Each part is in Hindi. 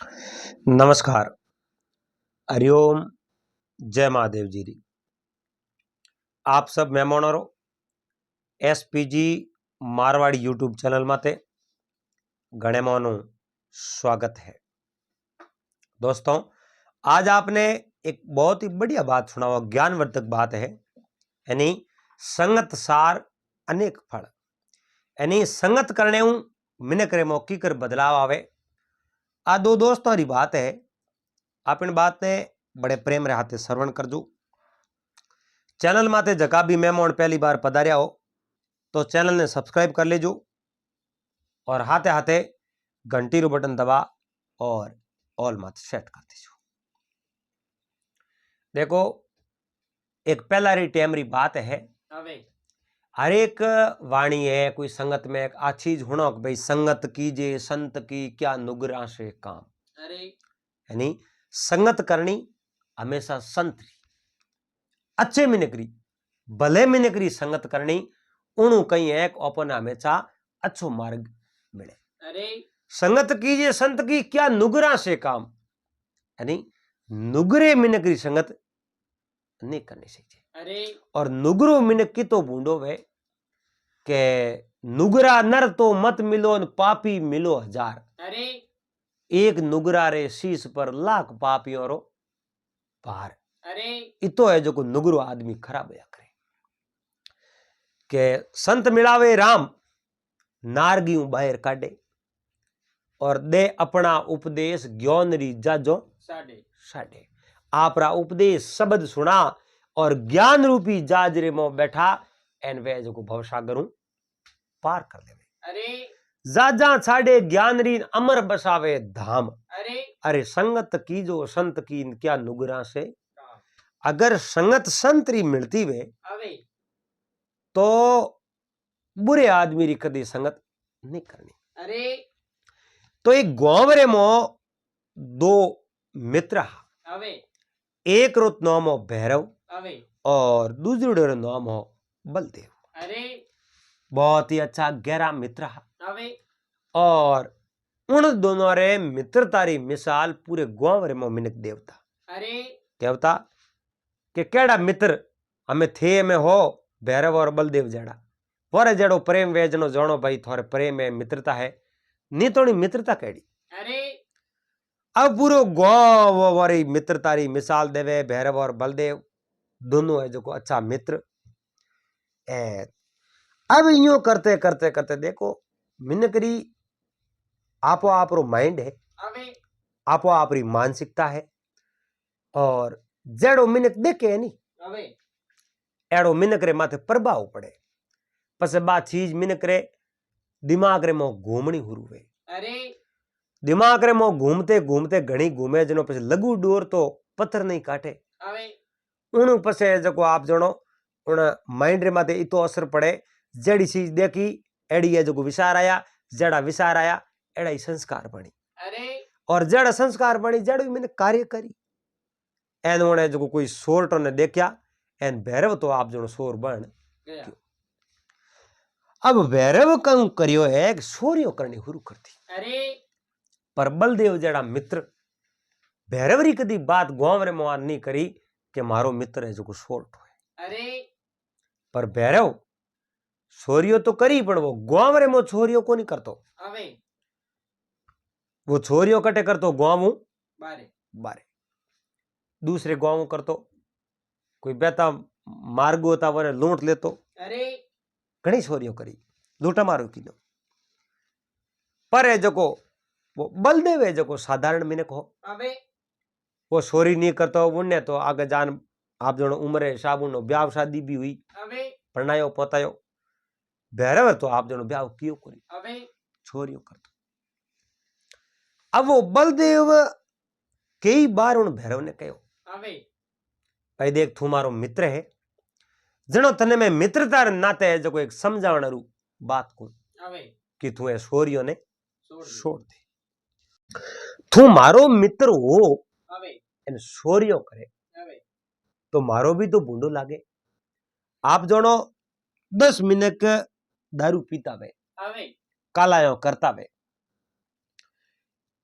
नमस्कार। हरिओम। जय महादेव जी री। आप सब मेहमानों एसपीजी मारवाड़ी यूट्यूब चैनल माते घणे मानु स्वागत है। दोस्तों, आज आपने एक बहुत ही बढ़िया बात सुनाओ, ज्ञानवर्धक बात है, यानी संगत सार अनेक फल। यानी संगत करने मिनक रे मौकी कर बदलाव आवे। आ दो दोस्तों री बात है। आप इन बात ने बड़े प्रेम रे हाथे श्रवण करजो। चैनल माते जका भी मेहमान पहली बार पधारिया हो तो चैनल ने सब्सक्राइब कर लेजो और हाथे हाथे घंटी रो बटन दबा और ऑल माते सेट कर दीजो। देखो, एक पहला री टेम री बात है। हर एक वाणी है कोई संगत में एक आ चीज होना कि भाई संगत कीजिए संत की क्या नुगरा से काम। यानी संगत करनी हमेशा संत री, अच्छे मिनकरी, भले मिनकरी संगत करनी उनु कहीं एक अपन हमेशा अच्छो मार्ग मिले। संगत कीजिए संत की क्या नुगरा से काम, यानी नुगरे मिनकरी संगत नहीं करनी चाहिए। और नुगरो मिनक की तो बूंडो वे के नुगरा नर तो मत मिलो न पापी मिलो हजार। एक नुगरा रे शीश पर लाख पापियों रो भार। इतो है जो को नुगरो आदमी खराब या करे के संत मिलावे राम नारगी बाहर काटे और दे अपना उपदेश ज्ञान री जाजो साडे। आपरा उपदेश शब्द सुना और ज्ञान रूपी जाजरे में बैठा एन वे जो को भवसागर पार कर देवे। जाजा छाड़े ज्ञान री अमर बसावे धाम। अरे संगत की जो संत की क्या नुगरा से। अगर संगत संत री मिलती वे तो बुरे आदमी री कदी संगत नहीं करनी। तो एक गांवरे में दो मित्र, एक रो नाम हो भैरव और दूसरे रो नाम हो बलदेव। बहुत ही अच्छा गहरा मित्र और उन दोनों रे मित्रता री मिसाल पूरे गांव रे में मिनक देवता क्या बता कि केड़ा मित्र हमें थे में हो भैरव और बलदेव जड़ा पर जड़ो प्रेम वेजनो जानो भाई थोड़े प्रेम है मित्रता है नी तो मित्रता केड़ी। अब पूरो गांव वारी मित्रता री मिसाल देवे भैरव और बलदेव दोनों है जो को अच्छा मित्र। अब यूं करते करते करते देखो मिनकरी आपो आप रो माइंड है, आपो आप री मानसिकता है और जड़ो मिनक देखे है नी एड़ो मिनक रे माथे प्रभाव पड़े। पसे बा चीज मिनक रे दिमाग रे मो घूमनी हुरुवे। दिमाग रे मो घूमते घूमते घणी घूमे जनो पसे लगू डोर तो पत्थर नहीं काटे। उन पसे जको आप जनो उन माइंड रे माथे इतो असर पड़े जड़ी चीज देखी एड़ी है जो विचार आया, जड़ा विचार आया एड़ा ही संस्कार बनी और जड़ संस्कार बनी जड़ मैंने कार्य करी एन उन्हें जो कोई सोर ने देखा एन भैरव तो आप जो सोर बन। अब भैरव कं करियो है सोरियो करनी हुरु करती पर बलदेव जड़ा मित्र भैरवरी कदी बात गांव रे मान नहीं करी कि मारो मित्र है जो सोर्ट है। पर भैरव छोरियो तो करी पण वो गांव रे मो छोरियो को नहीं करतो। वो छोरियो कटे करतो गांव बारे दूसरे गांव करतो कोई बेटा मार्गो होता वो लूट लेतो। घणी छोरियो करी लूटा मारो की दो पर है जको वो बलदेव है जको साधारण मिनक हो वो छोरी नहीं करतो उन्ने तो आगे जान आप जो उम्र हिसाब उनो ब्याह शादी भी हुई परणायो पोतायो। भैरव तो आप जो ब्याह कियो करी छोरियो करतो। अब वो बलदेव कई बार उन भैरव ने कहो भाई देख तू मारो मित्र है जनो तने में मित्रता नाते है जो एक समझावण रू बात को कि तू ए छोरियो ने छोड़ दे। तू मारो मित्र हो इन छोरियो करे तो मारो भी तो बूंडो लागे। आप जोनो 10 मिनट दारू पीता वे कालायो करता वे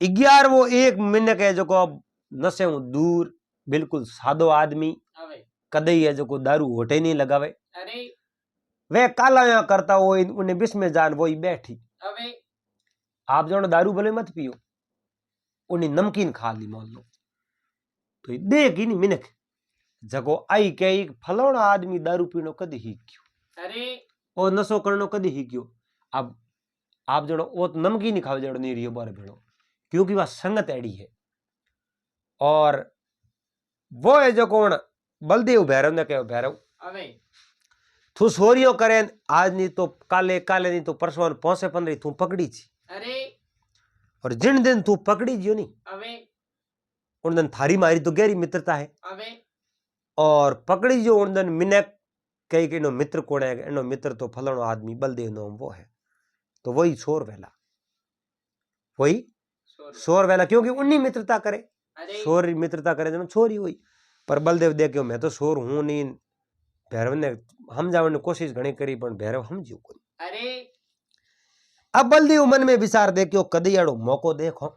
11वो एक मिनक है जो नशे दूर बिल्कुल सादो आदमी कदई है जो दारू होटे नहीं लगावे वे काला करता हो उन्हें बिस में जान वही बैठी आप जो दारू भले मत पियो उन्हें नमकीन खा ली मान लो तो देख ही नहीं मिनक जगो आई के फलाना आदमी दारू पीनो कदी ही क्यों और नशो करनो कदी ही क्यों अब आप जो वो तो नमकीन ही खाओ जड़ो नहीं रियो बारे भेड़ो क्योंकि वह संगत एड़ी है और वो है जो कौन बलदेव भैरव ने कहो भैरव तू सोरियो करे आज नहीं तो काले काले नहीं तो परसों पहुंचे 15 तू पकड़ी छी और जिन दिन तू पकड़ी जियो नहीं उन दिन थारी मारी तो गहरी मित्रता है और पकड़ी जो उन दिन मिनक कई के नो मित्र कौन है इनो मित्र तो फलानो आदमी बलदेव नो वो है तो वही शोर वेला वही शोर वेला क्योंकि उन्हीं मित्रता करे शोर मित्रता करे जब छोरी हुई पर बलदेव देखे मैं तो शोर हूं नहीं भैरव ने समझाने की कोशिश घणी करी पर भैरव समझ्यो कोनी अब बलदेव मन में विचार देखो कदईयाड़ो मौको देखो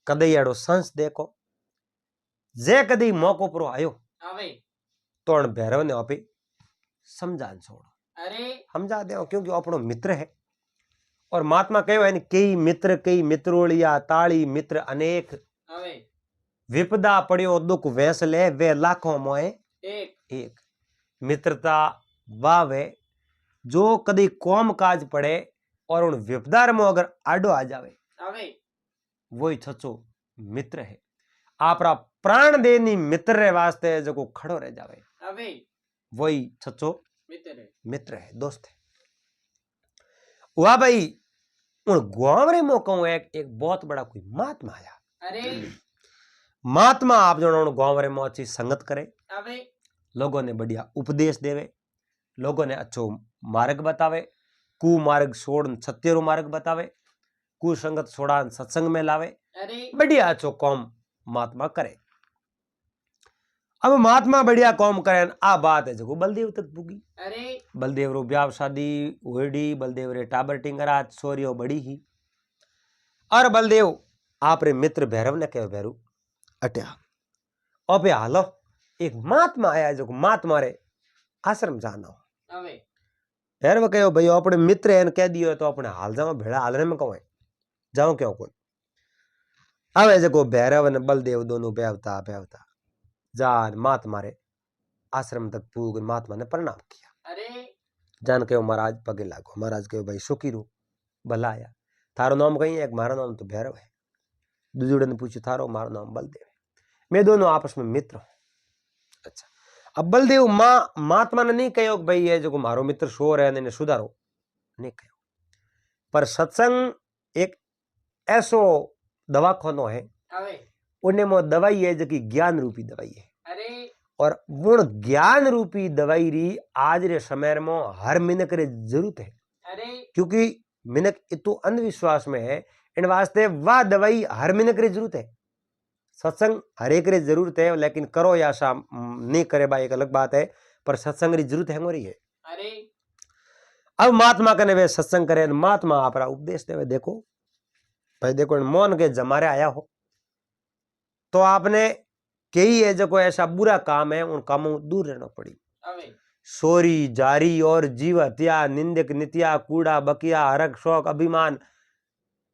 कदईयाड़ो संस देखो जे कदी मौको पर आयो तो भैरव ने आपे समझान छोड़ो समझा दे क्योंकि अपनो मित्र है और महात्मा कहो है कई मित्रोलिया ताली मित्र अनेक विपदा पड़ियो दुख वैस ले वे लाखों मोए एक मित्रता वावे जो कदी कौम काज पड़े और उन विपदा में अगर आडो आ जावे वही सच्चो मित्र है आपरा प्राण देनी मित्र रे वास्ते जो खड़ो रह जावे वही सच्चो मित्र है दोस्त है वाह भाई उन गांव रे मौका एक बहुत बड़ा कोई महात्मा आया महात्मा आप जो गांव रे में अच्छी संगत करे लोगों ने बढ़िया उपदेश देवे लोगों ने अच्छो मार्ग बतावे कुमार्ग छोड़ सत्य रो मार्ग बतावे कुसंगत छोड़ा सत्संग में लावे बढ़िया अच्छो कौम महात्मा करे अब महात्मा बढ़िया कौम करे आ बात है जो बलदेव तक पुगी बलदेव रो ब्याह शादी होड़ी बलदेव रे टाबर टिंगरा सोरियो बड़ी ही और बलदेव आप रे मित्र भैरव ने कहो भैरव अट्या अबे हालो एक महात्मा आया जो महात्मा रे आश्रम जाना भैरव कहो भाई अपने मित्र है कह दियो तो अपने हाल जाओ भेड़ा हालने में कहो जाओ क्यों कोई अब जो भैरव ने बलदेव दोनों बेवता बेवता जान महात्मा रे आश्रम तक पूग महात्मा ने प्रणाम किया जान कहो महाराज पगे लागो महाराज कहो भाई सुखी रो भला आया थारो नाम कहीं एक मारा नाम तो भैरव है दूसरे ने पूछो थारो मारो नाम बलदेव है मैं दोनों आपस में मित्र हूं अच्छा अब बलदेव महात्मा ने नहीं कहो भाई ये जो मारो मित्र शोर है ने सुधारो नहीं कहो पर सत्संग एक ऐसो दवाखानो है उन्हें में दवाई है जो कि ज्ञान रूपी दवाई है और वो ज्ञान रूपी दवाई री आज रे समय में हर मिनक रे जरूरत है क्योंकि मिनक इतो अंधविश्वास में है इन वास्ते वह दवाई हर मिनक रे जरूरत है सत्संग हर एक रे जरूरत है लेकिन करो या शाम नहीं करे भाई एक अलग बात है पर सत्संग री जरूरत है रही है अब महात्मा कने वे सत्संग करे महात्मा आपरा उपदेश देवे देखो भाई देखो मौन के जमारे आया हो तो आपने कई है जो ऐसा बुरा काम है उन कामों दूर रहना पड़ी सोरी जारी और जीव हत्या निंदक नित्या कूड़ा बकिया हरक शौक अभिमान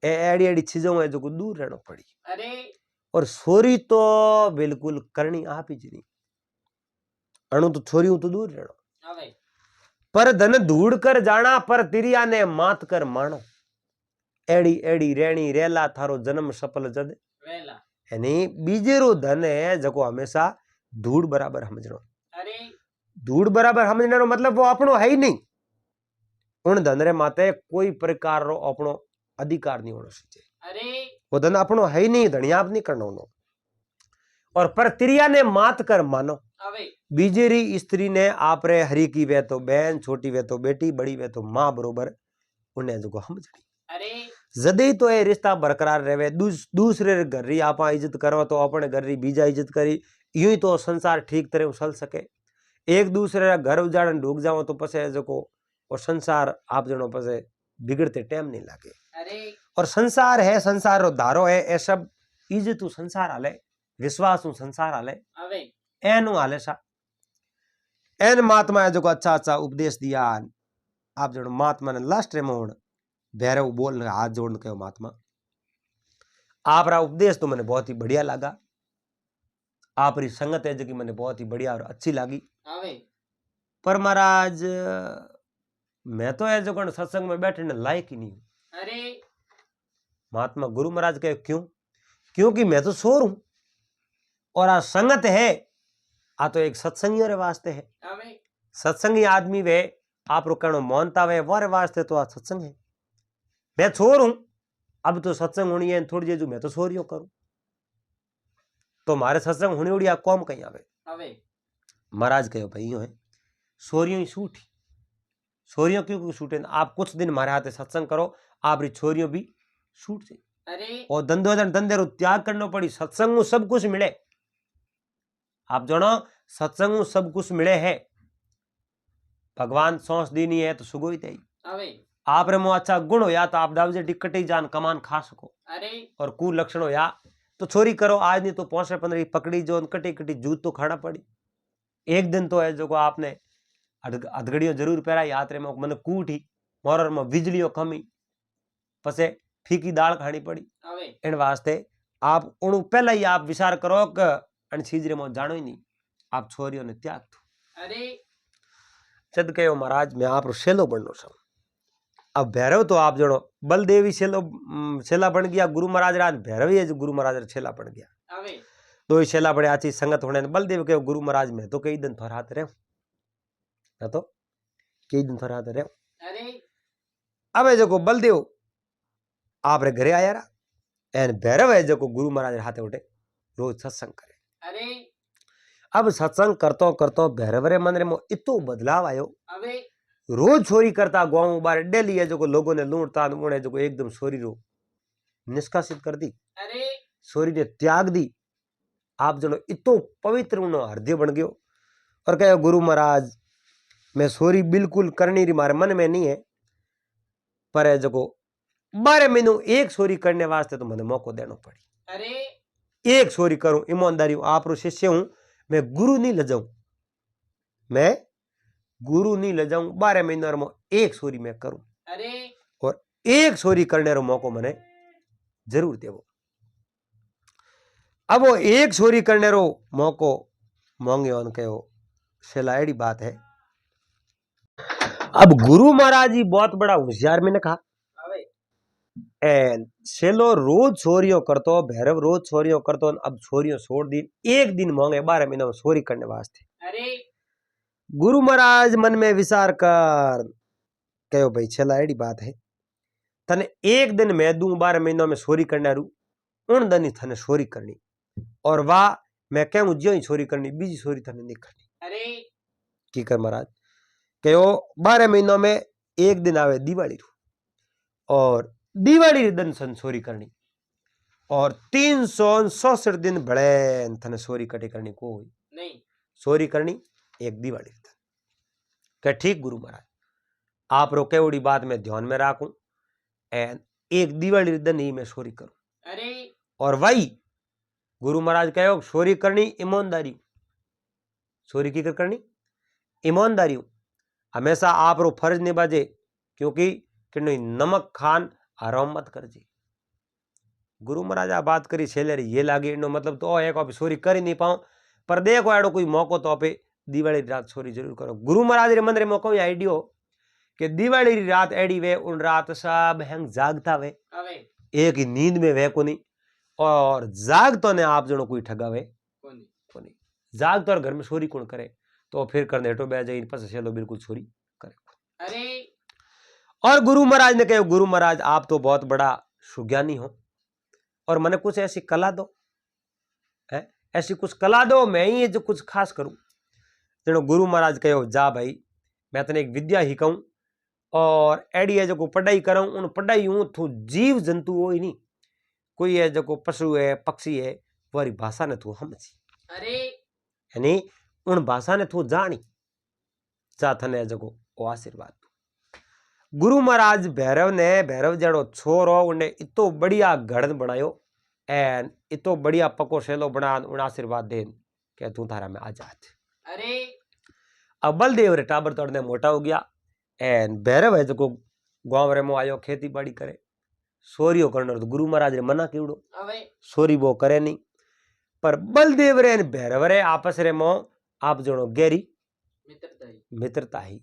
एड़ी एड़ी चीजों है जो दूर रहना पड़ी और सोरी तो बिल्कुल करनी आप ही नहीं अणु तो छोरी तो दूर रहना पर धन धूड़ कर जाना पर तिरिया ने मात कर मानो एड़ी एड़ी रेणी रेला थारो जन्म सफल जद यानी बीजेरो धन है जको हमेशा धूड़ बराबर समझनो धूड़ बराबर समझने मतलब वो अपनो है ही नहीं उन धन रे माते कोई प्रकार रो अपनो अधिकार नहीं होना चाहिए वो धन अपनो है ही नहीं धनियाप नहीं करना उनो और पर तिरिया ने मात कर मानो बीजेरी स्त्री ने आप रे हरी की वे तो बहन छोटी वे तो बेटी बड़ी वे तो मां बरोबर उन्हें जो समझनी जदे तो ये रिश्ता बरकरार रहे दूसरे घर री आप इज्जत करो तो अपने घर री बीजा इज्जत करी यूं ही तो संसार ठीक तरह उछल सके एक दूसरे घर उजाड़न ढूक जाओ तो पसे जो और संसार आप जनो पसे बिगड़ते टाइम नहीं लागे और संसार है, संसार रो धारो है, ए सब इज्जत संसार हाले, विश्वास संसार हाले, एनु हाले सा। एन महात्मा है जो अच्छा अच्छा उपदेश दिया। आप जो महात्मा ने लास्ट में होण भैरव बोल हाथ जोड़ के महात्मा आप रा उपदेश तो मैंने बहुत ही बढ़िया लगा। आप री संगत है जो कि मैंने बहुत ही बढ़िया और अच्छी लगी। पर महाराज मैं तो है जो कौन सत्संग में बैठने लायक ही नहीं हूं। अरे महात्मा गुरु महाराज कहे क्यों? क्योंकि मैं तो शोर हूं और आ संगत है, आ तो एक सत्संगियों रे वास्ते है। सत्संगी आदमी वे आप रो कहनो मानता वे वो रे वास्ते तो आ सत्संग है। मैं छोर हूं, अब तो सत्संग होनी है थोड़ी जेजू मैं तो सोरियो करूं, तो मारे सत्संग होनी उड़ी आ कौम कहीं आवे। महाराज कहो भाई यूं है सोरियों ही सूठी, छोरियों क्यों छूटे? आप कुछ दिन हमारे हाथ सत्संग करो, आप री छोरियों भी छूट जाए। और धंधे रो त्याग करना पड़ी, सत्संग सब कुछ मिले। आप जानो सत्संग सब कुछ मिले है, भगवान सौंस दी नहीं है तो सुगो ही दे। आप रे मो अच्छा गुण हो या तो आप दावजे टिकट जान कमान खा सको, और कुल लक्षण हो या तो छोरी करो। आज नहीं तो 15 पकड़ी जो कटी कटी जूत तो खाना पड़ी। एक दिन तो है जो आपने हथगड़ियों जरूर पहरा यात्रे में मन कूटी मोरर में बिजलियों कमी पसे फीकी दाल खानी पड़ी। इन वास्ते आप उन पहले ही आप विचार करो कि अन चीज रे में जानो ही नहीं, आप छोरियों ने त्याग दो। अरे चद कहो महाराज मैं आप शेलो बननो छूं। अब भैरव तो आप जड़ो बलदेवी शेला बन गया, गुरु महाराज राज भैरव ही गुरु महाराज शेला बन गया। दो ही शेला बड़े आची संगत होने बलदेव कहो गुरु महाराज में तो कई दिन थोराते रहे ना, तो कई दिन थोराते रहे। अब जो बलदेव आप रे घरे आया रहा एन भैरव है जो गुरु महाराज हाथे उठे रोज सत्संग करे। अब सत्संग करतो करतो भैरव रे मन रे में इतो बदलाव आयो। रोज छोरी करता गाँव बारे डेली है जो लोगों ने लूटता उन्हें जो एकदम छोरी रो निष्कासित कर दी, छोरी ने त्याग दी। आप जो इतो पवित्र उनो हृदय बन गयो और कहो गुरु महाराज मैं छोरी बिल्कुल करनी री मारे मन में नहीं है, पर है जो 12 महीनों एक छोरी करने वास्ते तो मैंने मौको देना पड़ी। अरे एक छोरी करूं ईमानदारी, आप रो शिष्य हूं, मैं गुरु नहीं ले जाऊं, मैं गुरु नहीं ले जाऊं। 12 महीनों में एक छोरी मैं करूं। अरे और एक छोरी करने रो मौको मैंने जरूर देवो। अब वो एक छोरी करने रो मौको मांगे उन कहो शेला एड़ी बात है। अब गुरु महाराज जी बहुत बड़ा होशियार मैंने कहा शेलो रोज छोरियों करतो, भैरव रोज छोरियों करतो, अब छोरियों छोड़ दी। एक दिन मांगे 12 महीनों में छोरी करने वास्ते। अरे गुरु महाराज मन में विचार कर कहो भाई छेला एड़ी बात है, तने एक दिन मैं दूं 12 महीनों में छोरी करने रू, उन दिन ही थने छोरी करनी, और वाह मैं कहूं ज्यों ही छोरी करनी, बीजी छोरी थने नहीं करनी। अरे की कर महाराज कहो 12 महीनों में एक दिन आवे दिवाली रू, और दिवाली दिन सन छोरी करनी, और 366 दिन भले थने छोरी कटे करनी कोई नहीं, छोरी करनी एक दिवाली दिन। क्या ठीक गुरु महाराज आप रोके उड़ी बात में ध्यान में राखूं, एंड एक दिवाली दिन ही मैं छोरी करूं। अरे और वही गुरु महाराज कहो छोरी करनी ईमानदारी, छोरी की करनी ईमानदारी, हमेशा आप रो फर्ज निभाजे, क्योंकि नमक खान आराम मत कर जी। गुरु महाराज आ बात करी छेले ये लागे इनो मतलब तो एक आप छोरी कर ही नहीं पाऊं, पर देखो एडो कोई मौको तो आपे दिवाली रात छोरी जरूर करो। गुरु महाराज रे मंदिर मौको आइडियो कि दिवाली री रात एडी वे उन रात सब हैंग जागता वे, एक ही नींद में वे कोनी, और जागतो ने आप जनो कोई ठगावे कोनी, जागतो और घर में छोरी कौन करे, तो फिर कर नेटो बह जाई पस चलो बिल्कुल छोरी करे। अरे और गुरु महाराज ने कहा गुरु महाराज आप तो बहुत बड़ा सुज्ञानी हो, और मैंने कुछ ऐसी कला दो है, ऐसी कुछ कला दो मैं ही जो कुछ खास करूं। जनो गुरु महाराज कहो जा भाई मैं तने एक विद्या ही कहूं, और एडी है जो पढ़ाई करूं, उन पढ़ाई हूं तू जीव जंतु हो ही नहीं, कोई है जो पशु है पक्षी है वारी भाषा ने तू समझी। अरे यानी उन भाषा ने तू जानी जा थने जो वो आशीर्वाद। गुरु महाराज भैरव ने भैरव जड़ो छोरो उन्हें इतो बढ़िया गढ़ बनायो एन इतो बढ़िया पको सेलो बना उन आशीर्वाद देन के तू थारा में आजाद। अरे अब बलदेव रे टाबर तोड़ने मोटा हो गया एन भैरव है जो गांव रे मो आयो खेती बाड़ी करे सोरियो करनो तो गुरु महाराज रे मना कीवड़ो सोरी वो करे नहीं पर बलदेव रे भैरव रे आपस रे मो आप जणो गहरी मित्रता ही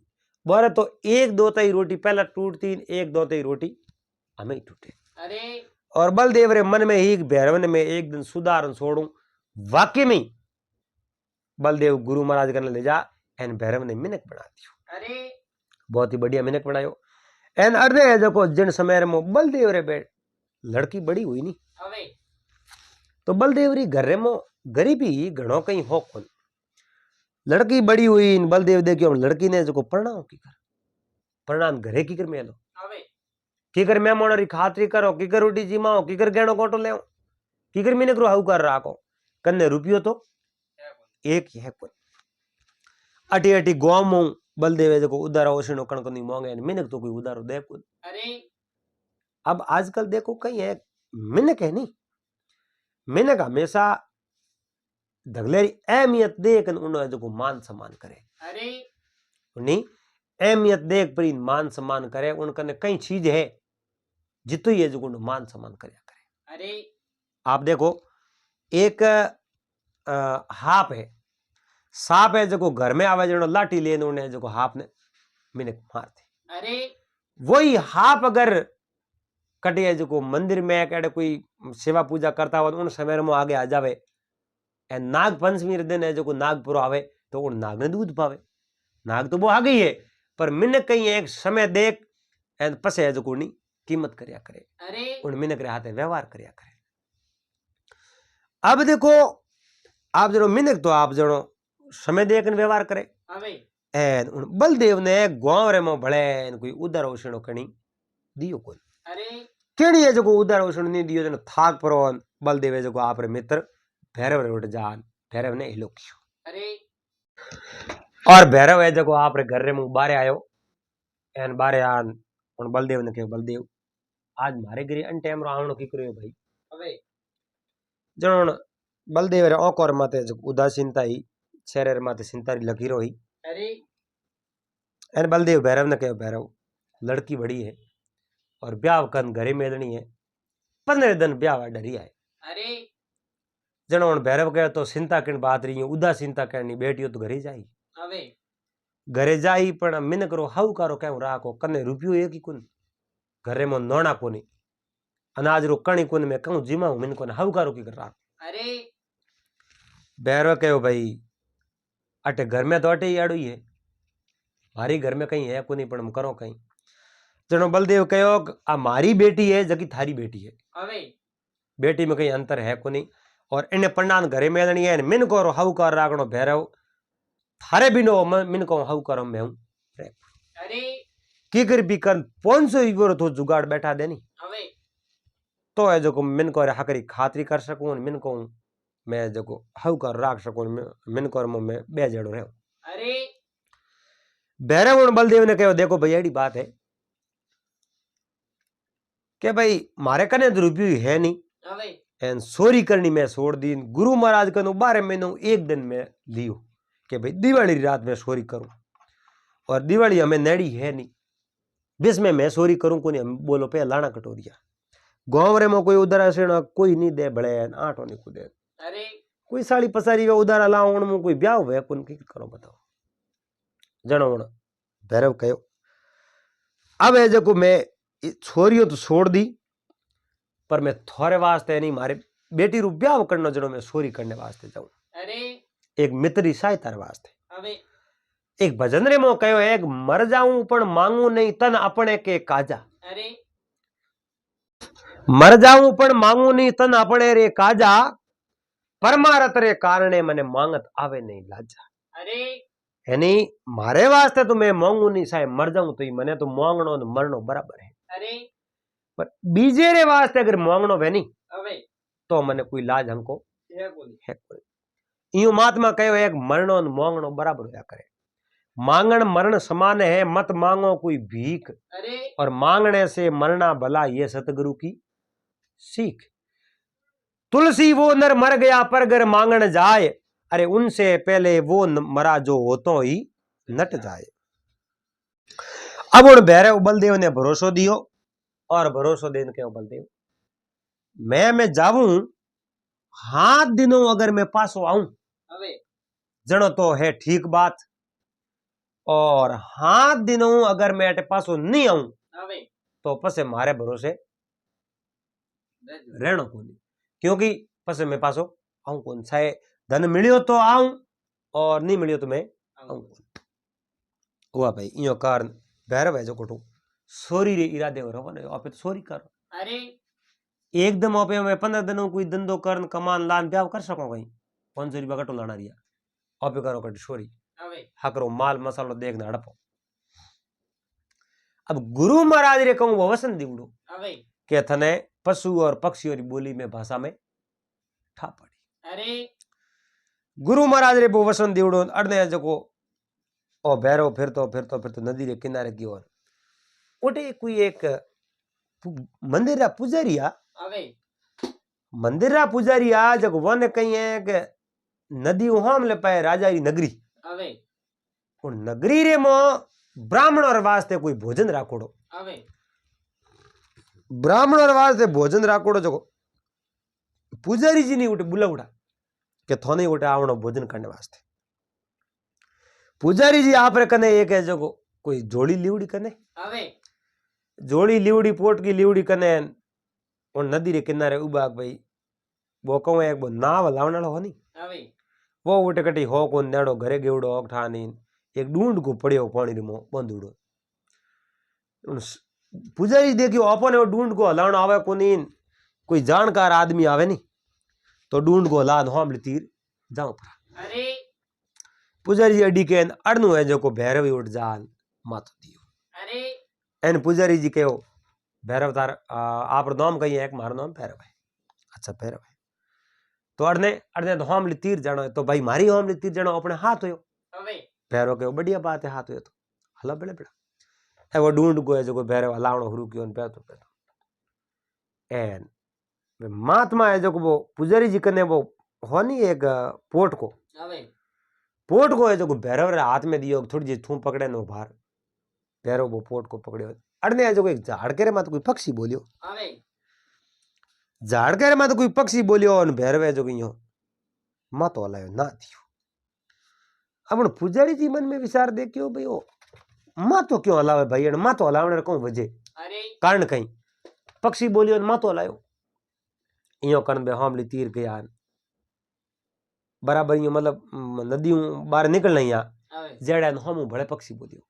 बोरे तो एक दो तई रोटी पहला टूटती एक दो तई रोटी हमें ही टूटे। अरे और बलदेव रे मन में ही भैरव ने में एक दिन सुधारण छोड़ू वाकई में बलदेव गुरु महाराज करने ले जा एन भैरव ने मिनक बना दियो। अरे बहुत ही बढ़िया मिनक बनायो एन अर्धे है जो जिन समय रे मो बलदेव रे बेट लड़की बड़ी हुई नहीं तो बलदेव री घर रे मो गरीबी घणो कहीं हो कौन लड़की बड़ी हुई बलदेव देखियो लड़की ने जो प्रणाम की कर प्रणाम घरे की कर मेलो की कर मैं मोड़ री खातरी करो की कर रोटी जिमाओ की कर गहणो कोटो ले की कर मिनक रो हाउ कर राखो कन्ने रुपयो तो एक ही है कोई अटी अटी गांव मु बलदेव जो उदारा ओशनो कणक नहीं मांगे मिनक तो कोई उदारो दे कोई। अरे अब आजकल देखो कहीं है मिनक है नहीं मिनक हमेशा दगलेरी अहमियत देख उन्हें जो मान सम्मान करे। अरे उन्हीं अहमियत देख पर मान सम्मान करे उनकने कई चीज है जितो ये जो मान सम्मान करे। अरे आप देखो एक हाप है सांप है जो घर में आवे जो लाठी लेने उन्हें जो हाप ने मिनक मारते। अरे वही हाप अगर कटिए जो मंदिर में कड़े कोई सेवा पूजा करता हो उन समय में आगे आ जावे ए नाग पंचमी दिन है जो नागपुर आवे तो उन नाग ने दूध पावे नाग तो वो आ गई है पर मिनक कहीं एक समय देख एन पसे है जो नहीं कीमत करया करे। अरे उन मिनक रे हाथे व्यवहार करया करे। अब देखो आप जनो मिनक तो आप जनो समय देख व्यवहार करे एन उन बलदेव ने गांव रे में भले कोई उदार ओषणो कणी दियो कोई। अरे केड़ी है जो उदार ओषण नहीं दियो जनो थाक परो बलदेव है जो आप रे मित्र भैरव रे उठ जान भैरव ने हिलो कियो। अरे और भैरव है जो आप रे घर रे मुंह बारे आयो एन बारे आन उन बलदेव ने कहो बलदेव आज मारे घरे अन टाइम रो आवणो की करियो भाई। अबे जणो बलदेव रे ओकर माते जो उदासीनता ही शरीर माते चिंता री लगी रही। अरे एन बलदेव भैरव ने कहो भैरव लड़की बड़ी है और ब्याह कन घरे मेलनी है 15 दिन ब्याह डरी है। अरे जणो भैरव कहे तो चिंता किन बात रही है उदासीनता करनी बेटियो तो घरे जाई अबे घरे जाई पण मिनक रो हाउ कारो कहूं राखो कने रुपयो एक ही कुन घरे में नोना कोनी अनाज रो कणी कुन में कहूं जिमाऊ मिन कोने हाउ कारो की कर राख। अरे भैरव कहो भाई अटे घर में तो अटे ही आड़ू ही है मारी घर में कहीं है कोनी पण हम करो कहीं। जनो बलदेव कहो आ मारी बेटी है जकी थारी बेटी है अबे बेटी में कहीं अंतर है कोनी और इन्हें पंडान घरे मेलनी है मिन को हाउ कर राखनो भैरव थारे बिनो मिन को हाउ कर मैं हूं। अरे की कर भी कर 500 ईगो तो जुगाड़ बैठा देनी अबे तो है जो मिन को हकरी खातरी कर सकूं मिन को मैं जो हाउ कर राख सकूं मिन को मैं बे जड़ो रहूं। अरे भैरव और बलदेव ने कहो देखो भैया एडी बात है कि भाई मारे कने तो रुपये है नहीं अबे एन सोरी करनी मैं छोड़ दी गुरु महाराज कनु 12 महीनों एक दिन में लियो कि भाई दिवाली रात में सोरी करूं और दिवाली हमें नेड़ी है नहीं बिस में मैं सोरी करूं को नहीं हम बोलो पे लाना कटोरिया गांव रे में कोई उधारा से कोई नहीं दे बड़े आठो नहीं को दे। अरे कोई साड़ी पसारी उधारा लाओ उन कोई ब्याह हुए कुन की करो बताओ। जनो भैरव कहो अब है जो मैं छोरियो तो छोड़ दी पर मैं थोड़े वास्ते नहीं मारे बेटी रू ब्याह करना जनो मैं सोरी करने वास्ते जाऊं। अरे एक मित्री सहायता वास्ते अबे एक भजन रे मो कहो एक मर जाऊं पण मांगू नहीं तन अपने के काजा। अरे मर जाऊं पण मांगू नहीं तन अपने रे काजा परमारथ रे कारणे मने मांगत आवे नहीं लाजा। अरे यानी मारे वास्ते तो मैं मांगू नहीं साहेब मर जाऊं तो मने तो मांगनो न मरनो बराबर है अरे पर बीजे रे वास्ते अगर मांगनो वे नहीं अबे तो मने कोई लाज हमको है कोनी है कोई। इयो महात्मा कहो एक मरनो न मांगनो बराबर होया करे मांगण मरण समान है, मत मांगो कोई भीख, और मांगने से मरना भला, ये सतगुरु की सीख। तुलसी वो नर मर गया पर गर मांगण जाए, अरे उनसे पहले वो मरा जो हो तो ही नट जाए। अब उन भैरव बलदेव ने भरोसो दियो, और भरोसो देने के बलदेव मैं जाऊं 7 दिनों अगर मैं पासो आऊं जनो तो है ठीक बात, और 7 दिनों अगर मैं अटे पासो नहीं आऊं तो पसे मारे भरोसे रहना कोनी, क्योंकि पसे मैं पासो आऊं कौन, चाहे धन मिलियो तो आऊं और नहीं मिलियो तो मैं आऊं। हुआ भाई इयो कारण भैरव है जो कोटू सोरी रे इरादे हो रहो ने आपे तो सोरी करो, अरे एकदम आपे में 15 दिनों कोई धंधो करन कमान लान ब्याह कर सको कहीं 500 रुपया कटो लाना रिया आपे करो कट सोरी हकरो माल मसालो देखना हड़पो। अब गुरु महाराज रे कहूं वो वसन दीवड़ो के थने पशु और पक्षी और बोली में भाषा में ठा पड़ी। अरे गुरु महाराज रे वो वसन दीवड़ो अड़ने जको ओ भैरव फिर तो नदी रे किनारे की ओर उठे कोई एक मंदिर पुजारिया मंदिर पुजारिया जब वन कही है कि नदी उहाम ले पाए राजा री नगरी और नगरी रे मो ब्राह्मण और वास्ते कोई भोजन राखोड़ो ब्राह्मण और वास्ते भोजन राखोड़ो जो पुजारी जी ने उठे बुलावड़ा के थोने उठे आवणो भोजन करने वास्ते। पुजारी जी आप रे कने एक है जो कोई जोड़ी लीवड़ी कने जोड़ी लीवड़ी पोट की लीवड़ी कने और नदी रे किनारे उबा भाई वो कहूं एक वो नाव लावण वालो हो नहीं वो उठे कटी हो कोन नेड़ो घरे गेवड़ो ठानी एक डूंड को पड़ियो पानी रे मो बंदूड़ो पुजारी देखियो अपने वो डूंड को हलावण आवे कोनी कोई जानकार आदमी आवे नहीं तो डूंड को हला हम तीर जाऊं पर अरे पुजारी अडी के अड़नु है जो को भैरव उठ जाल मातो दियो अरे एन पुजारी जी कहो भैरव तार आप नाम कही है एक मारो नाम भैरव है। अच्छा भैरव है तो अड़ने अड़ने तो हम तीर जानो तो भाई मारी हम तीर जानो अपने हाथ हो भैरव कहो बढ़िया बात है हाथ हो तो हला बड़े बड़ा वो ढूंढ को है जो भैरव हलावणो हुरु क्यों पैतो एन महात्मा है जो वो पुजारी जी कने वो हो नहीं एक पोट को है जो भैरव रे हाथ में दियो थोड़ी जी थू पकड़े नो बाहर भैरव वो पोट को पकड़े अड़ने है जो एक झाड़ के रे मत कोई पक्षी बोलियो झाड़ के रे मत कोई पक्षी बोलियो और भैरव है जो यो मत हलायो ना दियो। अब पुजारी जी मन में विचार देखियो भाई ओ मातो क्यों हलावे भाई मातो हलावने कौन वजह कारण कहीं पक्षी बोलियो मातो हलायो इयो कन बे हमली तीर गया बराबर यो मतलब नदियों बाहर निकलना यहाँ जेड़ा हम भले पक्षी बोलियो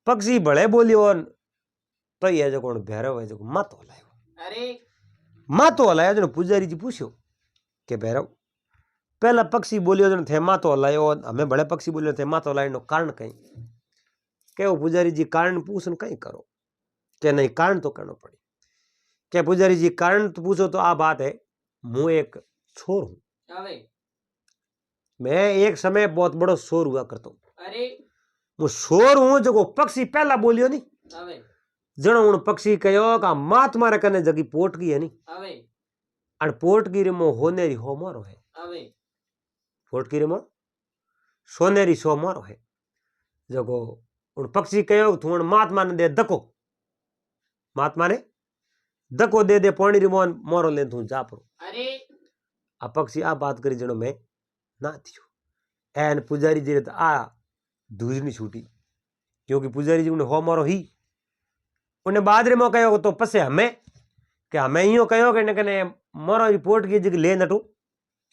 पक्षी भले बोलियो तो ये जो कौन भैरव है जो मातो हलायो अरे मातो हलाया जो पुजारी जी पूछो के भैरव पहला पक्षी बोलियो जो थे मातो हलायो हमें बड़े पक्षी बोलियो थे मातो हलायो कारण कहीं के पुजारी जी कारण पूछन कहीं करो के नहीं कारण तो करना पड़े क्या पुजारी जी कारण तो पूछो तो आ बात है मैं एक छोर हूं मैं एक समय बहुत बड़ो शोर हुआ करता हूं अरे वो शोर हूं जो पक्षी पहला बोलियो नहीं जनो उन पक्षी कहो का महात्मा रे कने जगी पोट की है नहीं अन पोट की रिमो होनेरी हो मारो है पोट की रिमो सोनेरी सो मारो है जगो उन पक्षी कहो तू महात्मा ने दे दको महात्मा ने दको दे दे पानी रिमो मोरो ले तू जा पड़ो अरे आ पक्षी आ बात करी जनो मैं ना थियो एन पुजारी जी तो आ दूज नहीं छूटी क्योंकि पुजारी जी उन्हें हो मारो ही उन्हें बाद रे मो कहो तो पसे हमें कि हमें यो कहो कि कने मारो रिपोर्ट की जगह ले नटू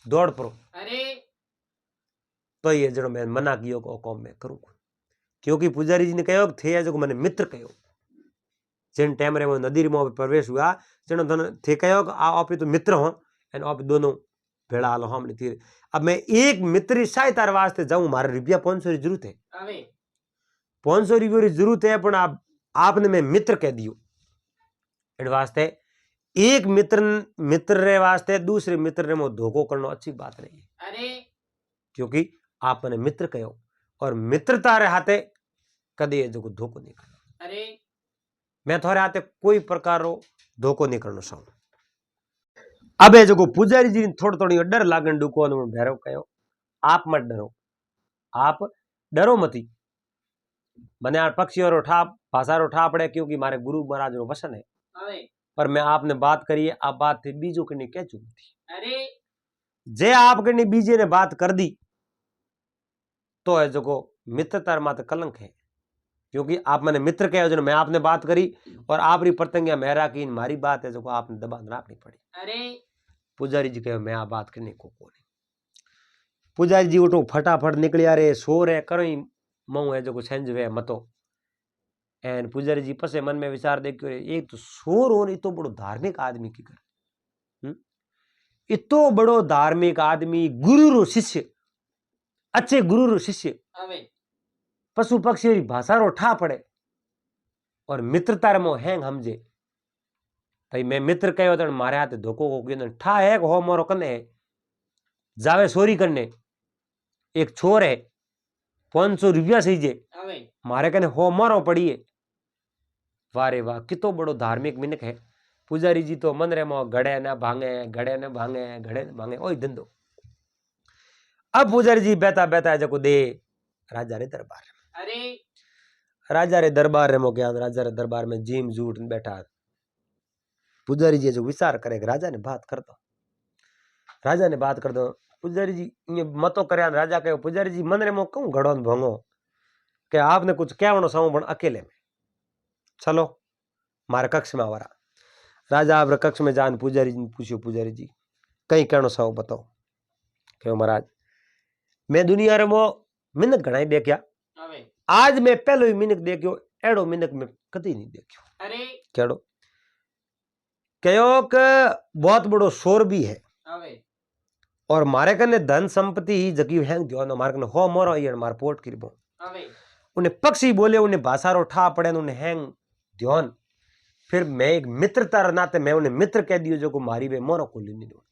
दौड़ पड़ो अरे तो ये जनो मैं मना कियो को कौम में करूँ क्योंकि पुजारी जी ने कहो थे जो मैंने मित्र कहो जिन टाइम रे नदी में प्रवेश हुआ जनो थे कहो आप तो मित्र हो एंड आप दोनों भेड़ा हालो हम तीर। अब मैं एक मित्र सहायता वास्ते जाऊं मारे रुपया 500 की जरूरत है 500 रुपये की जरूरत है पर आपने मैं मित्र कह दियो इन वास्ते एक मित्र रे वास्ते दूसरे मित्र रे मो धोखो करना अच्छी बात नहीं है अरे क्योंकि आपने मित्र कहो और मित्रता रे हाथे कदे ये जो धोखो नहीं करना। अरे मैं थारे हाथे कोई प्रकार रो धोखो नहीं करनो चाहूं। अब ये जो पुजारी जी थोड़ी थोड़ी डर लागन डुको ने भैरव कहो आप मत डरो, आप डरो मती। मैंने आ पक्षी और उठा भाषा उठा पड़े क्योंकि मारे गुरु महाराज रो वचन है। पर मैं आपने बात करी है, आप बात थी बीजों के नहीं कह चुकी थी। अरे जे आपके नहीं बीजे ने बात कर दी तो है जो मित्रता मात्र कलंक है, क्योंकि आप मैंने मित्र कहे जो मैं आपने बात करी और आप री प्रतिज्ञा मेरा की मारी बात है जो आपने दबा नापनी पड़ी। अरे पुजारी जी कहे मैं आ बात करने को नहीं। पुजारी जी उठो फटाफट निकल आ रे सो रे करो ही मऊ है जो सेंज वे मतो। एन पुजारी जी पसे मन में विचार देखो एक तो सोर हो इतो बड़ो धार्मिक आदमी की कर, इतो बड़ो धार्मिक आदमी गुरु रो शिष्य, अच्छे गुरु रो शिष्य पशु पक्षी भाषा रो ठा पड़े और मित्रता मो हैंग हमजे भाई मैं मित्र कहो तो मारे हाथ धोखो को ठा है हो मोरो कने है जावे चोरी करने एक छोर है 500 रुपया सही जे मारे कने हो मोरो पड़ी है। वारे वाह कितो बड़ो धार्मिक मिनक है। पुजारी जी तो मन रे मो घड़े न भांगे घड़े न भांगे घड़े न भांगे ओई धंधो। अब पुजारी जी बेता बेता जको दे राजा रे दरबार। अरे राजा रे दरबार रे मो क्या राजा रे दरबार में जीम जूट बैठा। पुजारी जी जो विचार करे राजा ने बात कर दो, राजा ने बात कर दो। पुजारी जी ये मतो करे राजा कहो पुजारी जी मन रे मो कहूं घड़ो न भंगो कि आपने कुछ कहवनो साऊ पण अकेले में चलो मारे कक्ष में आवरा। राजा आप कक्ष में जान पुजारी जी ने पूछो पुजारी जी कहीं कहनो साऊ बताओ। कहो महाराज मैं दुनिया रे मो मिनक घणाई देखया, आज मैं पहलो ही मिनक देखियो एड़ो मिनक में कदी नहीं देखियो। अरे केड़ो कहो कि बहुत बड़ो शोर भी है और मारे कने धन संपत्ति ही जगी हैंग दियो मारे कने हो मोरो ये मार पोट करबो उन्हें पक्षी बोले उन्हें भाषा रो ठा पड़े उन्हें हैंग ध्यान। फिर मैं एक मित्रता नाते मैं उन्हें मित्र कह दियो जो को मारी वे मोरो को ली नहीं दो।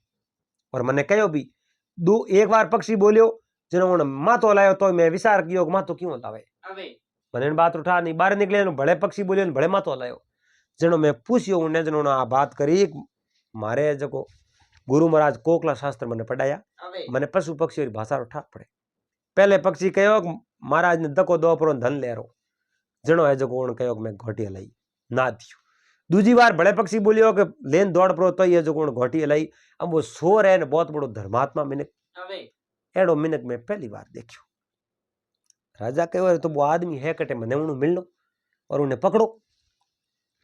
और मैंने कहो भी दो एक बार पक्षी बोलियो जिन्होंने मातो लायो तो मैं विचार कियो मातो क्यों लावे मैंने बात उठा नहीं बाहर निकले बड़े पक्षी बोलियो बड़े मातो लायो जिनो मैं पूछियो उन्हें जिन्होंने आ बात करी मारे जो गुरु महाराज कोकला शास्त्र मैंने पढ़ाया मैंने पशु पक्षी की भाषा उठा पड़े। पहले पक्षी कहो महाराज ने दको दो पर धन ले रो जनो है जो कहो मैं घोटी लाई ना दियो। दूजी बार बड़े पक्षी बोलियो कि लेन दौड़ पड़ो तो ये जो घोटी लाई। अब वो शोर है बहुत बड़ो धर्मात्मा मिनक एड़ो मिनक में पहली बार देखियो। राजा कहो तो वो आदमी है कटे मने उन्हें मिलनो और उन्हें पकड़ो।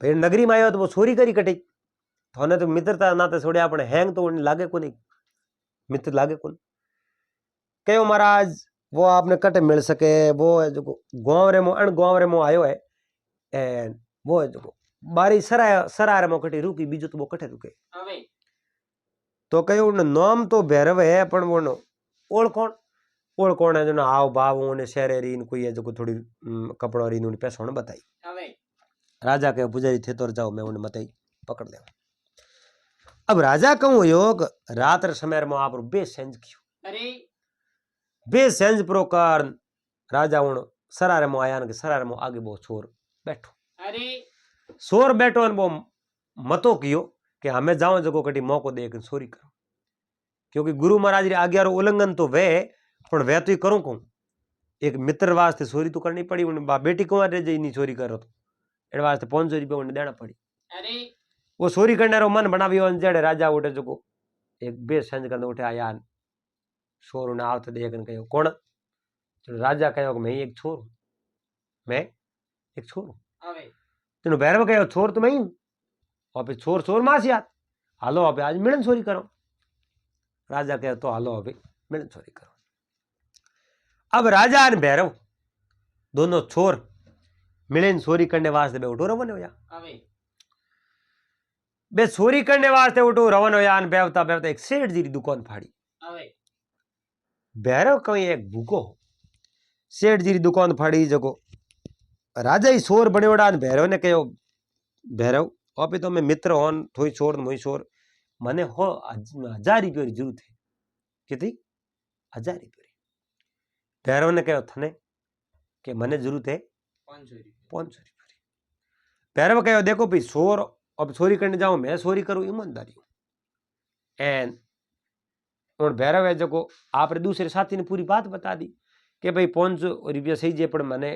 फिर नगरी में आयो तो वो चोरी करी कटे थोने तो मित्रता नाते छोड़े अपने हैंग तो उन्हें लागे को नहीं मित्र लागे को। कहो महाराज वो आपने कटे मिल सके वो है जो गांव रे मो अण गांव रे मो आयो है एंड वो है जो बारी सराय मो कटे रुकी बीजो तो वो कटे रुके तो कहो उन्हें नाम तो भैरव है पण वो ओळ कौन है जो आओ बाव उन्हें शहरे रीन कोई है जो थोड़ी कपड़ो रीन उन्हें पैसा बताई। राजा कहो पुजारी थे तो जाओ मैं उन्हें बताई पकड़ ले। अब राजा कहूं योग रात रे समय में आप बेसेंज क्यों अरे बेसेंज प्रोकार राजा उन सरारे में आया सरारे में आगे वो छोर बैठो अरे शोर बैठो वो मतो कियो कि हमें जाओ जगो कटी मौको दे चोरी करो क्योंकि गुरु महाराज री आज्ञा रो उल्लंघन तो वे पण वे तो करूं कहूं एक मित्र वास्ते चोरी तो करनी पड़ी उन्हें बेटी कुमार रे जी चोरी करो तो एड वास्ते 500 रुपया उन्हें देना पड़ी। अरे वो चोरी करने रो मन बनावियो जड़े राजा उठे जो एक बेसंज कर उठे आया छोर ने आवते देखन कहो कौन तो राजा कहो मैं एक छोर मैं एक छोर तेन भैरव कहो छोर तो मैं ही हूं और छोर छोर मासियात हालो अबे आज मिलन चोरी करो। राजा कहो तो हालो अबे मिलन चोरी करो। अब राजा और भैरव दोनों छोर मिलन चोरी करने वास्ते बे उठो रवन होया बे चोरी करने वास्ते उठो रवन होया बेवता बेवता एक सेठ जी की दुकान फाड़ी। भैरव कहीं एक भूको सेठ जी की दुकान फाड़ी जगो राजा ही शोर बड़े बड़ा भैरव ने कहो भैरव अभी तो मैं मित्र होन थोड़ी छोड़ मोई छोर मने हो 1000 रुपये की जरूरत है कितनी 1000 रुपये। भैरव ने कहो थने कि मने जरूरत है 500 रुपया। भैरव कहो देखो भाई सोर अब चोरी करने जाऊं मैं चोरी करूं ईमानदारी एंड और भैरव है जो आपने दूसरे साथी ने पूरी बात बता दी कि भाई 500 रुपया सही जे पण मने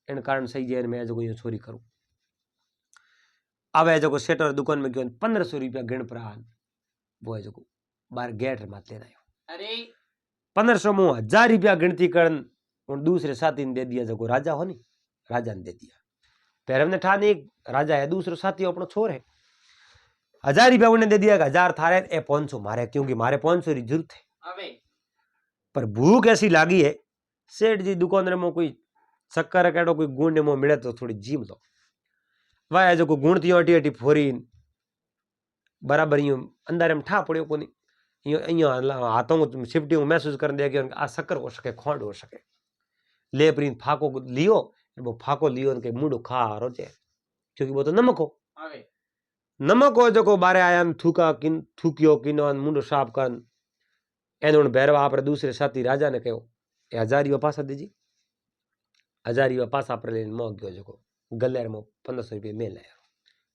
इन कारण सही जे मैं जो ये चोरी करूं। अब है जो सेटर दुकान में गयो 1500 रुपया गण प्राण वो है जो बार गेट मात लेना अरे 1500 में 1000 रुपया गिनती करन और दूसरे साथी ने दे दिया जो राजा हो नहीं राजा ने दे दिया। भैरव ने ठान एक राजा है दूसरो साथी अपनो छोर है 1000 रुपया उन्हें दे दिया 1000 थारे ए 500 मारे क्योंकि मारे 500 की जरूरत है पर भूख ऐसी लागी है सेठ जी दुकान में कोई शक्कर केड़ो कोई गुण में मिले तो थोड़ी जीम लो वह जो गुण थी अटी अटी फोरी बराबर यूं अंदर में ठा पड़ो को हाथों शिफ्टी महसूस कर दे कि आ शक्कर हो सके खोंड हो सके ले प्रीन फाको लियो वो फाको लियो के मुंडो खा रोजे क्योंकि वो तो नमक हो नमक हो जो बारे आया थूका किन थूकियो किनो मुंडो साफ कर एन भैरव आप दूसरे साथी राजा ने कहो 1000 रुपया पासा दीजिए 1000 रुपया पासा पर लेने मोह गयो जो गलेर में 1500 रुपया मेल लाया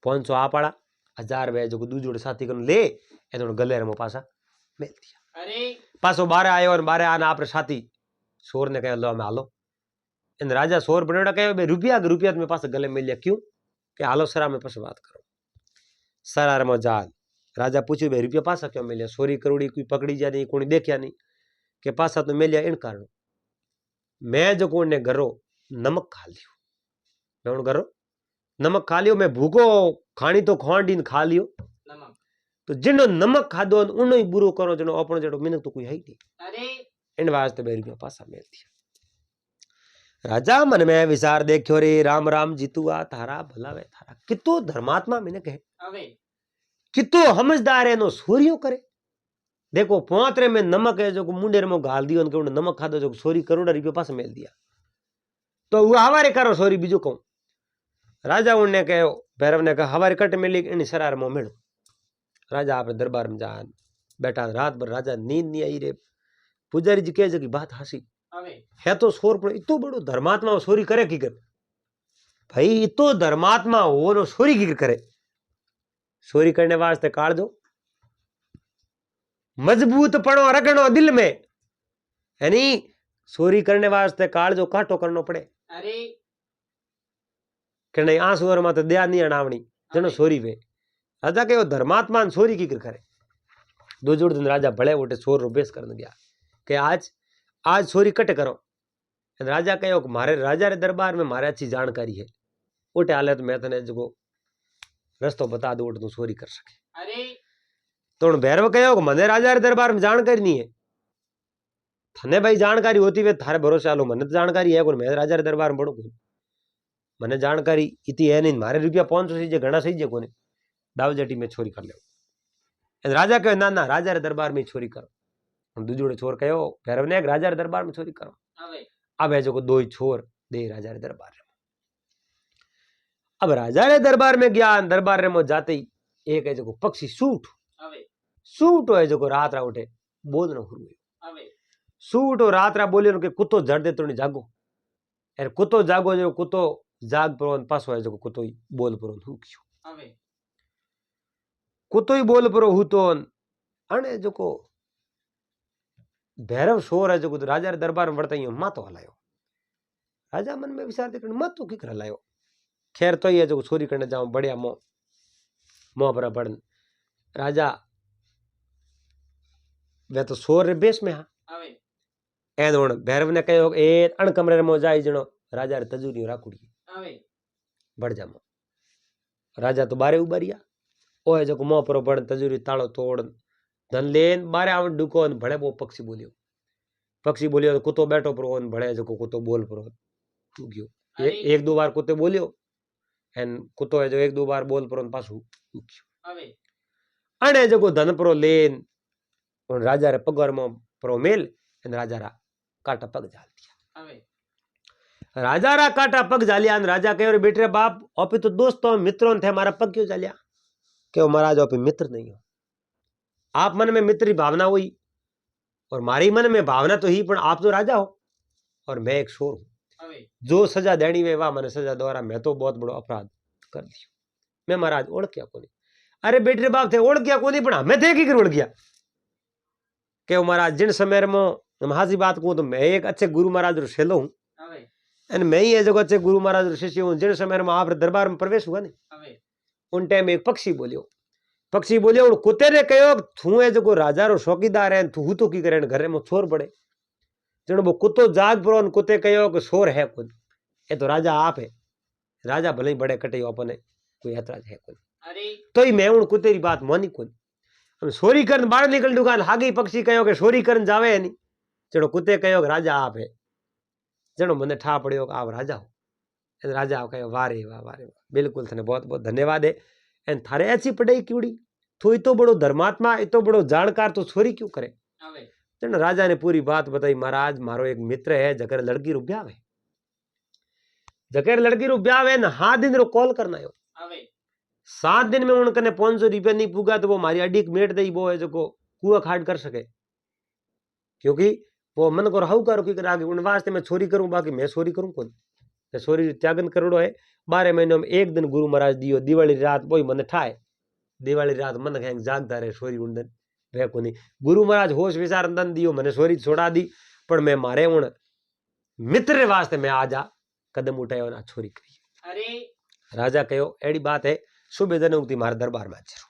500 आ पड़ा 1000 वे जो दूजोड़े साथी को ले एन गलेर में पासा मेल दिया। अरे पासो बारे आयो और बारे आना आप साथी शोर ने कहो लो मैं हालो इन राजा शोर बनेड़ा कहो रुपया में पास गले मिल लिया क्यों कि हालो सरा में पास बात करो सरार में जाल राजा पूछो भाई रुपया पासा क्यों मिलिया सोरी करोड़ी कोई पकड़ी जा नहीं कोई देखा नहीं कि पासा तो मिलिया इन कारण मैं जो कोने घरो नमक खा लियो मैं घरो नमक खा लियो मैं भूखो खानी तो खांडी खा लियो नमक तो जिनो नमक खादो उनो ही बुरो करो जनो अपनो जड़ो मिनक तो कोई है नहीं अरे इन वास्ते 2 रुपया पासा मिल दिया। राजा मन में विचार देखो रे राम राम जीतुआ थारा भला वे थारा कितो धर्मात्मा मिनक है कितो समझदार है नो सोरियो करे देखो पोतरे में नमक है जो मुंडेर में गाल दियो उनके नमक खादो जो सोरी करोड़ रुपया पास मिल दिया तो वो हवारे करो सोरी बीजो कहूं राजा उन्हें कहो भैरव ने कहा हवारे कट मिली इन सरार में मिलो राजा आप दरबार में जान बैठा रात भर राजा नींद नहीं आई रे पुजारी जी कहे की बात हंसी है तो सोर पर इतो बड़ो धर्मात्मा सोरी करे की कर भाई इतो धर्मात्मा हो नो सोरी की करे सोरी करने वास्ते काट दो मजबूत पड़ो रगड़ो दिल में है नी सोरी करने वास्ते काट जो काटो करनो पड़े अरे कि नहीं आंसू में तो दया नहीं अणावनी जनो सोरी वे राजा के धर्मात्मा सोरी की करे दो जोड़ दिन राजा भले उठे सोर रो बेस करने गया कि आज सोरी कट करो राजा कहो मारे राजा रे दरबार में मारे अच्छी जानकारी है उठे हाले तो मैं तने जो रस्तो बता दो तू सोरी कर सके अरे तो भैरव कहो मने राजा रे दरबार में जानकारी नहीं है थने भाई जानकारी होती वे थारे भरोसे आलो मने तो जानकारी है मैं राजा रे दरबार में बड़ो मने जानकारी इतनी है नहीं मारे रुपया 500 सही घना सही जे कोने दाव जटी में छोरी कर ले राजा कहो ना ना राजा रे दरबार में छोरी करो दूजोड़े छोर कहो भैरव ने राजा रे दरबार में छोरी करो अब है जो दो ही छोर दे राजा रे दरबार में अब राजा रे दरबार में गया दरबार में जाते ही एक है जो पक्षी सूट है जो रात रा उठे बोलना शुरू सूट और रात रा बोले के कुत्तो जड़ दे तो नहीं जागो अरे कुत्तो जागो जो कुत्तो जाग पर पासो है जो कुत्तो ही बोल पर हूँ क्यों कुत्तो ही बोल पर हूँ तो अने जो को भैरव शोर है जो राजा रे दरबार में बढ़ता ही मातो हलायो राजा मन में विचार देख मातो की हलायो खैर तो ये जो चोरी करने जाऊं बढ़िया मोह पर पड़न राजा वे तो शोर रे बेस में हाँ एन हुण भैरव ने कहो ए अण कमरे में जाई जणो राजा रे तजूरी राखुड़ी बढ़ जा राजा तो बारे उबारिया ओ है जो मोह पर पड़न तजूरी तालो तोड़ धन लेन बारे आव डुको भड़े वो पक्षी बोलियो तो कुत्तो बैठो पर ओन भड़े जो कुत्तो बोल पर तू गयो एक दो बार कुत्ते बोलियो एन कुत्तो है जो एक दो बार बोल पर पासू अने जो धन पर लेन और राजा रे पगवर में पर मेल एन राजा रा काटा पग जाल दिया राजा रा काटा पग जालिया राजा कहे बेटे बाप ओपे तो दोस्तों मित्रों थे हमारा पग क्यों जालिया क्यों महाराज ओपे मित्र नहीं हो आप मन में मित्र की भावना हुई और मारी मन में भावना तो ही पर आप तो राजा हो और मैं एक शोर हूं जो सजा देनी वे वाह मैंने सजा द्वारा मैं तो बहुत बड़ो अपराध कर दियो। मैं महाराज ओढ़ क्या कोनी। अरे बेटे बाप थे ओढ़ क्या कोनी पण मैं थे की ओढ़ गया के महाराज जिन समय में हाजी बात कहूं तो मैं एक अच्छे गुरु महाराज रो सेलो हूं एंड मैं ही जो अच्छे गुरु महाराज रो शिष्य हूं। जिन समय में आप दरबार में प्रवेश हुआ नहीं उन टाइम एक पक्षी बोलियो उन कुत्ते ने कहो तू है जो राजा रो चौकीदार है तू तो की करे घर में छोर पड़े जन वो कुत्तो जाग पड़ो कुत्ते कहो कि शोर है खुद ये तो राजा आप है। राजा भले ही बड़े कटे अपने कोई ऐतराज है खुद तो ही मैं उन कुत्ते की बात मानी खुद सोरी करन बाहर निकल दुकान हागी पक्षी कहो कि सोरी करन जावे नहीं जड़ो कुत्ते कहो कि राजा आप है जड़ो मने ठा पड़ो आप राजा हो। राजा आप कहो वारे वाह वारे वाह बिल्कुल थने बहुत बहुत धन्यवाद है। एन थारे ऐसी पढ़ाई क्योंड़ी तू इतो बड़ो धर्मात्मा इतो बड़ो जानकार तो छोरी क्यों करे। जन राजा ने पूरी बात बताई महाराज मारो एक मित्र है जकर लड़की रू ब्याह है जकर लड़की रू ब्याह है ना 7 दिन रो कॉल करना है 7 दिन में उनकने 500 रुपया नहीं पुगा तो वो मारी अड्डी मेट दई वो है जो कुआ खाट कर सके क्योंकि वो मन को हाउ करो कि आगे उन वास्ते मैं चोरी करूं बाकी मैं चोरी करूं कौन चोरी त्यागन करोड़ो है 12 महीनों में एक दिन गुरु महाराज दियो दिवाली रात वही मन ठाए दिवाली रात मन कहें जागता रहे सोरी उन दिन वे को नहीं गुरु महाराज होश विचार दन दियो मैंने सोरी छोड़ा दी पर मैं मारे उन मित्र वास्ते मैं आजा कदम उठायो ना छोरी करी। अरे राजा कहो एड़ी बात है सुबह दिन उगती मारे दरबार में चलो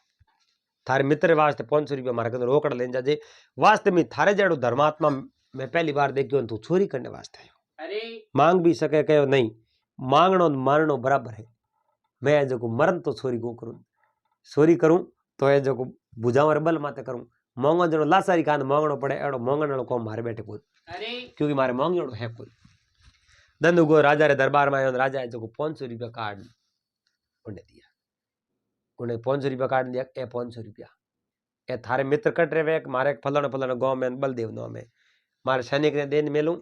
थारे मित्र वास्ते 500 रुपया मारे कदम रोकड़ लेन जाजे वास्ते में थारे जड़ो धर्मात्मा मैं पहली बार देखियो तू चोरी करने वास्ते आयो। अरे मांग भी सके कहो नहीं मांगनो मारनो बराबर है मैं जो मरण तो चोरी करूं तो ये जो बुझावर बल माते करूं मोंगो जनो लासारी कान मोंगणो पड़े एड़ो मोंगण को मारे बैठे कोई क्योंकि मारे मोंगणो है कोई दंदुगो राजा रे दरबार में आयो राजा जो 500 रुपया कार्ड उन्हें दिया उन्हें 500 रुपया कार्ड दिया ए 500 रुपया ए थारे मित्र कट रहे मारे फलाना फलाना गांव में बलदेव गांव में मारे सैनिक ने देन मेलूं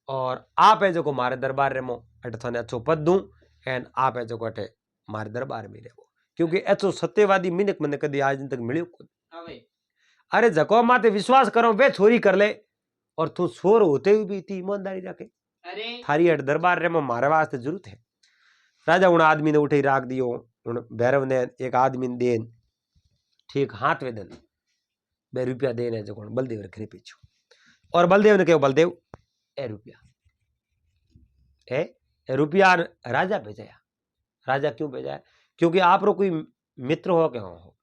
और आप है जो मारे दरबार रे मो अटे थाने अच्छो पद दूं एंड आप है जो अटे मारे दरबार में रेवो क्योंकि ऐसो सत्यवादी मिनक मने कदी आज दिन तक मिलियो खुद। अरे जको माते विश्वास करो वे चोरी कर ले और तू छोर होते हुए भी इतनी ईमानदारी रखे थारी अट दरबार रे में मारे वास्ते जरूरत है। राजा उन आदमी ने उठे राख दियो उन भैरव ने एक आदमी देन ठीक हाथ वे दिन 2 रुपया देने जो बलदेव रे पीछू और बलदेव ने कहो बलदेव ए रुपया राजा भेजाया। राजा क्यों भेजाया क्योंकि आप रो कोई मित्र हो के हो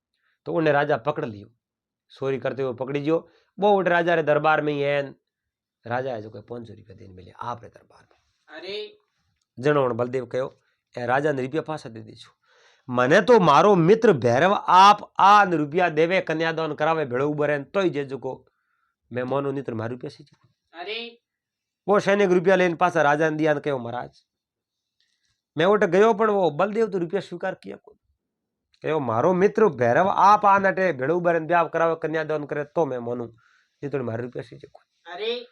तो उन्हें राजा पकड़ लियो चोरी करते हुए पकड़ी जो वो उठ राजा रे दरबार में ही है राजा है जो 500 रुपया देने मिले आप रे दरबार में। अरे जनो बलदेव कहो ए राजा ने रुपया पासा दे दीजो मने तो मारो मित्र भैरव आप आ रुपया देवे कन्यादान करावे भेड़ो उबरे तो ही जे जो मैं मोनो नित्र मार रुपया सी। अरे वो सैनिक रुपया लेने पासा राजा ने दिया ने कहो महाराज मैं उठ गयो पण वो बलदेव तो रुपया स्वीकार किया कहो मारो मित्र भैरव आप आ नटे भेड़ू बरन ब्याह करावे कन्यादान करे तो मैं मानू नहीं तो मारे रुपया सी। अरे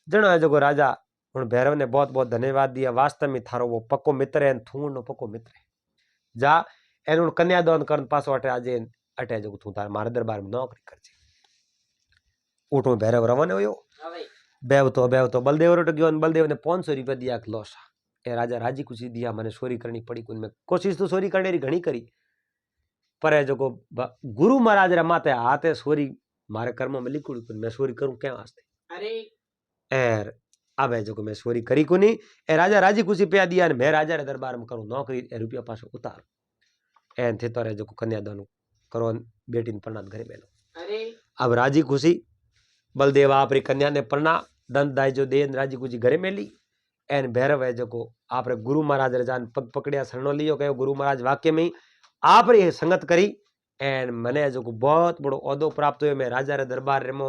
जनो है जो राजा उन भैरव ने बहुत बहुत धन्यवाद दिया वास्तव में थारो वो पक्को मित्र है थू नो पक्को मित्र है जा एन कन्यादान करन पासो अटे आजे अटे जो तू तार मारे दरबार में नौकरी करजे उठो भैरव रवाने होयो बेवतो बलदेव रोट गयो बलदेव ने 500 रुपया दिया लोसा ए राजा राजी खुशी दिया मैंने चोरी करनी पड़ी कुछ में कोशिश तो चोरी करने री घणी करी पर जो गुरु महाराज रे माते हाथे चोरी मारे कर्मों में लिखुड़ी कुछ मैं चोरी करूं क्या वास्ते। अरे एर अब है जो मैं चोरी करी कुनी ए राजा राजी खुशी पे दिया मैं राजा रे दरबार में करूं नौकरी ए रुपया पासो उतार एन थे तो रे जो कन्यादान करो बेटी ने प्रणाम घरे मेलो। अरे अब राजी खुशी बलदेव आप री कन्या ने प्रणाम दंत दाई जो देन राजी खुशी घरे मेली एन भैरव है जो आप रे गुरु महाराज रे जान पग पकड़िया शरणो लियो कहो गुरु महाराज वाक्य में आप रे संगत करी एन मने जो बहुत बड़ो औदो प्राप्त हुए मैं राजा रे दरबार रे मो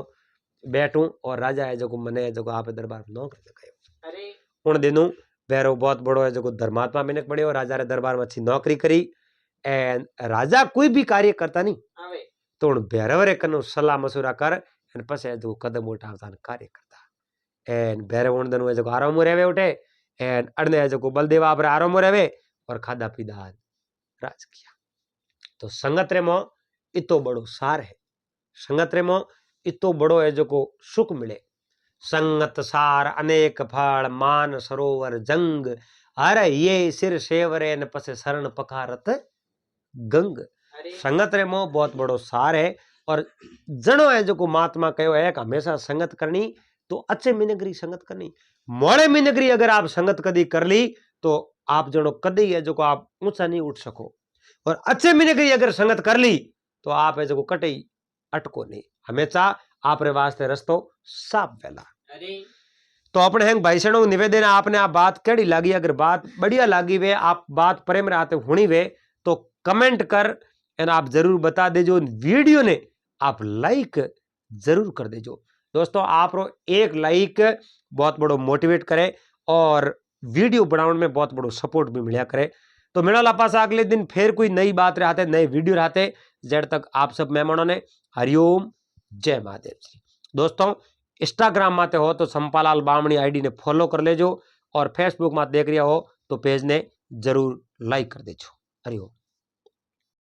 बैठूं और राजा है जो मने जो आप दरबार में नौकरी लगायो। अरे उन दिनों भैरव बहुत बड़ो है जो धर्मात्मा मिनक पड़े राजा रे दरबार में अच्छी नौकरी करी एन राजा कोई भी कार्य करता नहीं तो उन भैरव रे कनो सलाह मशुरा कर एन पछे जो कदम उठावता कार्य करता एन भैरव उन दिनों जो आराम रेवे उठे एन अड़ने जो बलदेव आप रे आराम रेवे और खादा पीदा राज किया। तो संगत रे मो इतो बड़ो सार है संगत रे मो इतो बड़ो है जो सुख मिले संगत सार अनेक फल मान सरोवर जंग, अरे ये सिर सेवरे न पसे शरण पखारत गंग। संगत रे मोह बहुत बड़ो सार है। और जनो है जो को महात्मा कहो है कि हमेशा संगत करनी, तो अच्छे मिनगरी संगत करनी। मोड़े मिनगरी अगर आप संगत कदी कर ली तो आप जनो कदी है जो को आप ऊंचा नहीं उठ सको, और अच्छे मिनगरी अगर संगत कर ली तो आप है जो को कटे अटको नहीं। हमेशा आप रे वास्ते रस्तो साफ वेला। तो अपने हैंग भाई सणों निवेदन आपने आप बात केड़ी लागी, अगर बात बढ़िया लागी वे आप बात प्रेम रहते हुणी वे तो कमेंट कर एंड आप जरूर बता देजो। वीडियो ने आप लाइक जरूर कर देजो दोस्तों। आप रो एक लाइक बहुत बड़ो मोटिवेट करे और वीडियो बनाने में बहुत बड़ो सपोर्ट भी मिला करे। तो मेरा लापास अगले दिन फिर कोई नई बात रहते नए वीडियो रहते। जब तक आप सब मेहमानों ने हरिओम जय महादेव जी। दोस्तों इंस्टाग्राम माते हो तो संपालाल बामणी आईडी ने फॉलो कर लेजो, और फेसबुक में देख रहा हो तो पेज ने जरूर लाइक कर देजो। हरिओम।